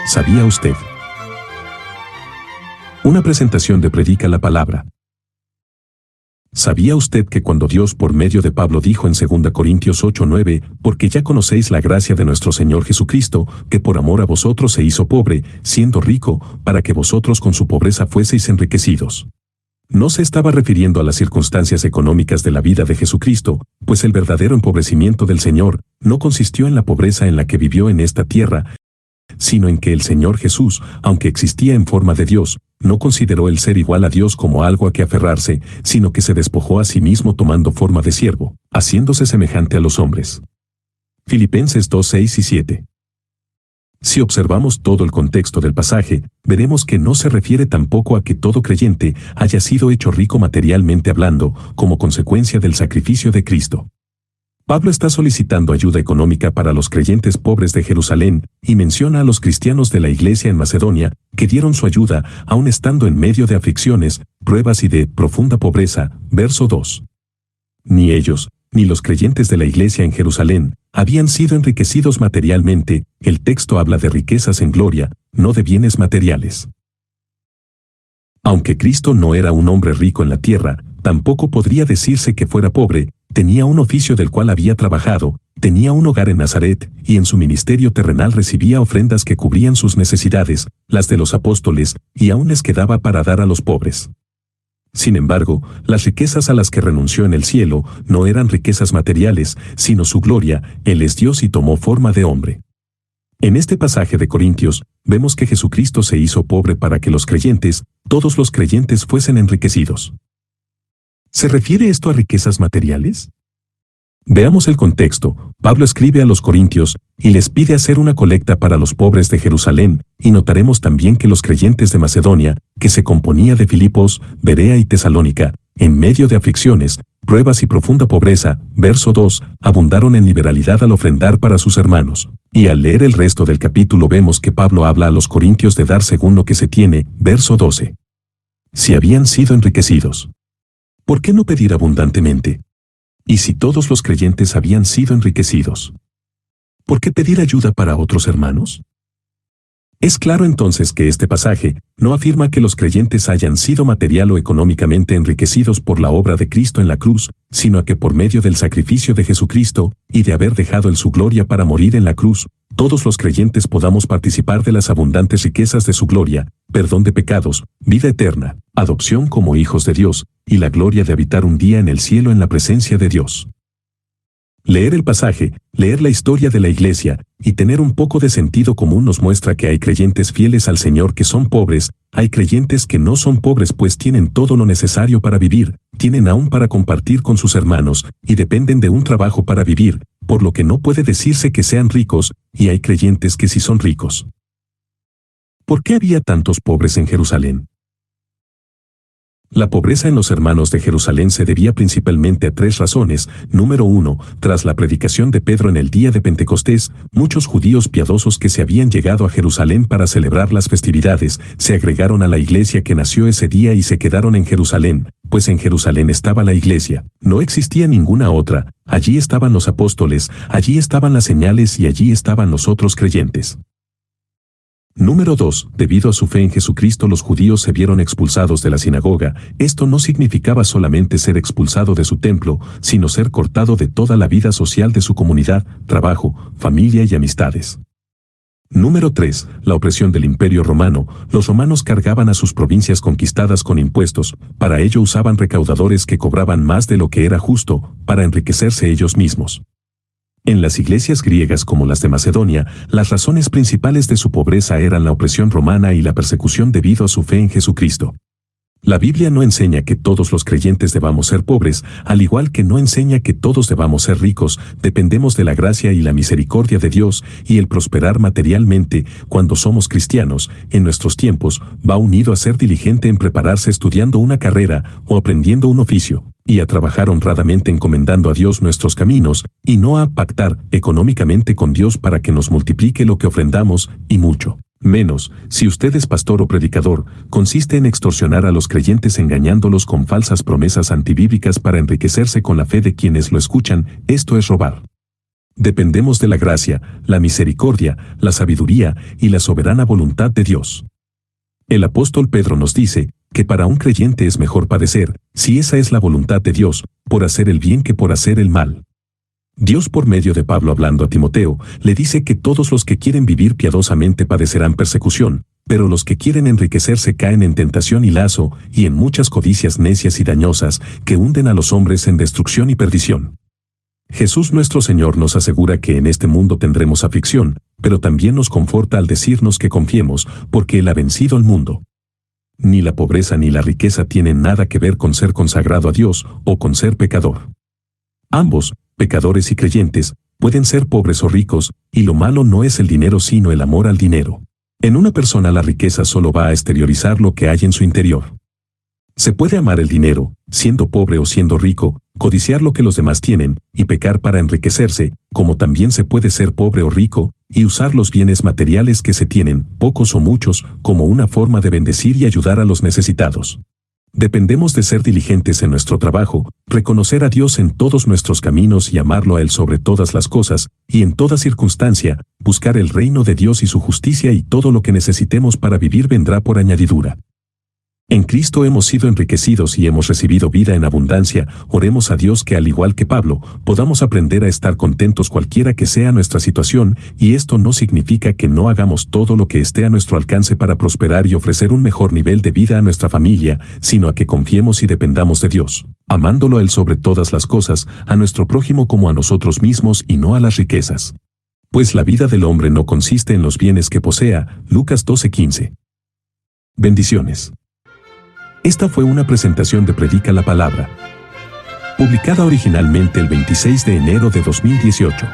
¿Sabía usted? Una presentación de Predica la Palabra. ¿Sabía usted que cuando Dios por medio de Pablo dijo en 2 Corintios 8:9, porque ya conocéis la gracia de nuestro Señor Jesucristo, que por amor a vosotros se hizo pobre, siendo rico, para que vosotros con su pobreza fueseis enriquecidos? No se estaba refiriendo a las circunstancias económicas de la vida de Jesucristo, pues el verdadero empobrecimiento del Señor no consistió en la pobreza en la que vivió en esta tierra, sino en que el Señor Jesús, aunque existía en forma de Dios, no consideró el ser igual a Dios como algo a que aferrarse, sino que se despojó a sí mismo tomando forma de siervo, haciéndose semejante a los hombres. Filipenses 2:6 y 7. Si observamos todo el contexto del pasaje, veremos que no se refiere tampoco a que todo creyente haya sido hecho rico materialmente hablando, como consecuencia del sacrificio de Cristo. Pablo está solicitando ayuda económica para los creyentes pobres de Jerusalén, y menciona a los cristianos de la iglesia en Macedonia, que dieron su ayuda, aun estando en medio de aflicciones, pruebas y de profunda pobreza. Verso 2. Ni ellos, ni los creyentes de la iglesia en Jerusalén, habían sido enriquecidos materialmente. El texto habla de riquezas en gloria, no de bienes materiales. Aunque Cristo no era un hombre rico en la tierra, tampoco podría decirse que fuera pobre. Tenía un oficio del cual había trabajado, tenía un hogar en Nazaret, y en su ministerio terrenal recibía ofrendas que cubrían sus necesidades, las de los apóstoles, y aún les quedaba para dar a los pobres. Sin embargo, las riquezas a las que renunció en el cielo no eran riquezas materiales, sino su gloria. Él es Dios y tomó forma de hombre. En este pasaje de Corintios, vemos que Jesucristo se hizo pobre para que los creyentes, todos los creyentes, fuesen enriquecidos. ¿Se refiere esto a riquezas materiales? Veamos el contexto. Pablo escribe a los corintios y les pide hacer una colecta para los pobres de Jerusalén, y notaremos también que los creyentes de Macedonia, que se componía de Filipos, Berea y Tesalónica, en medio de aflicciones, pruebas y profunda pobreza, verso 2, abundaron en liberalidad al ofrendar para sus hermanos. Y al leer el resto del capítulo vemos que Pablo habla a los corintios de dar según lo que se tiene, verso 12. Si habían sido enriquecidos, ¿por qué no pedir abundantemente? Y si todos los creyentes habían sido enriquecidos, ¿por qué pedir ayuda para otros hermanos? Es claro entonces que este pasaje no afirma que los creyentes hayan sido material o económicamente enriquecidos por la obra de Cristo en la cruz, sino que por medio del sacrificio de Jesucristo y de haber dejado en su gloria para morir en la cruz, todos los creyentes podamos participar de las abundantes riquezas de su gloria, perdón de pecados, vida eterna, adopción como hijos de Dios, y la gloria de habitar un día en el cielo en la presencia de Dios. Leer el pasaje, leer la historia de la iglesia, y tener un poco de sentido común nos muestra que hay creyentes fieles al Señor que son pobres, hay creyentes que no son pobres pues tienen todo lo necesario para vivir, tienen aún para compartir con sus hermanos, y dependen de un trabajo para vivir, por lo que no puede decirse que sean ricos, y hay creyentes que sí son ricos. ¿Por qué había tantos pobres en Jerusalén? La pobreza en los hermanos de Jerusalén se debía principalmente a tres razones. Número 1, tras la predicación de Pedro en el día de Pentecostés, muchos judíos piadosos que se habían llegado a Jerusalén para celebrar las festividades, se agregaron a la iglesia que nació ese día y se quedaron en Jerusalén, pues en Jerusalén estaba la iglesia, no existía ninguna otra, allí estaban los apóstoles, allí estaban las señales y allí estaban los otros creyentes. Número 2. Debido a su fe en Jesucristo los judíos se vieron expulsados de la sinagoga. Esto no significaba solamente ser expulsado de su templo, sino ser cortado de toda la vida social de su comunidad, trabajo, familia y amistades. Número 3. La opresión del Imperio Romano. Los romanos cargaban a sus provincias conquistadas con impuestos, para ello usaban recaudadores que cobraban más de lo que era justo, para enriquecerse ellos mismos. En las iglesias griegas como las de Macedonia, las razones principales de su pobreza eran la opresión romana y la persecución debido a su fe en Jesucristo. La Biblia no enseña que todos los creyentes debamos ser pobres, al igual que no enseña que todos debamos ser ricos. Dependemos de la gracia y la misericordia de Dios, y el prosperar materialmente, cuando somos cristianos, en nuestros tiempos, va unido a ser diligente en prepararse estudiando una carrera o aprendiendo un oficio, y a trabajar honradamente encomendando a Dios nuestros caminos, y no a pactar económicamente con Dios para que nos multiplique lo que ofrendamos, y mucho menos, si usted es pastor o predicador, consiste en extorsionar a los creyentes engañándolos con falsas promesas antibíblicas para enriquecerse con la fe de quienes lo escuchan. Esto es robar. Dependemos de la gracia, la misericordia, la sabiduría y la soberana voluntad de Dios. El apóstol Pedro nos dice que para un creyente es mejor padecer, si esa es la voluntad de Dios, por hacer el bien que por hacer el mal. Dios, por medio de Pablo hablando a Timoteo, le dice que todos los que quieren vivir piadosamente padecerán persecución, pero los que quieren enriquecerse caen en tentación y lazo, y en muchas codicias necias y dañosas, que hunden a los hombres en destrucción y perdición. Jesús nuestro Señor nos asegura que en este mundo tendremos aflicción, pero también nos conforta al decirnos que confiemos, porque Él ha vencido al mundo. Ni la pobreza ni la riqueza tienen nada que ver con ser consagrado a Dios o con ser pecador. Ambos, pecadores y creyentes, pueden ser pobres o ricos, y lo malo no es el dinero sino el amor al dinero. En una persona la riqueza solo va a exteriorizar lo que hay en su interior. Se puede amar el dinero, siendo pobre o siendo rico, codiciar lo que los demás tienen, y pecar para enriquecerse, como también se puede ser pobre o rico, y usar los bienes materiales que se tienen, pocos o muchos, como una forma de bendecir y ayudar a los necesitados. Dependemos de ser diligentes en nuestro trabajo, reconocer a Dios en todos nuestros caminos y amarlo a Él sobre todas las cosas, y en toda circunstancia, buscar el reino de Dios y su justicia, y todo lo que necesitemos para vivir vendrá por añadidura. En Cristo hemos sido enriquecidos y hemos recibido vida en abundancia. Oremos a Dios que, al igual que Pablo, podamos aprender a estar contentos cualquiera que sea nuestra situación, y esto no significa que no hagamos todo lo que esté a nuestro alcance para prosperar y ofrecer un mejor nivel de vida a nuestra familia, sino a que confiemos y dependamos de Dios, amándolo a Él sobre todas las cosas, a nuestro prójimo como a nosotros mismos y no a las riquezas. Pues la vida del hombre no consiste en los bienes que posea. Lucas 12:15. Bendiciones. Esta fue una presentación de Predica la Palabra, publicada originalmente el 26 de enero de 2018.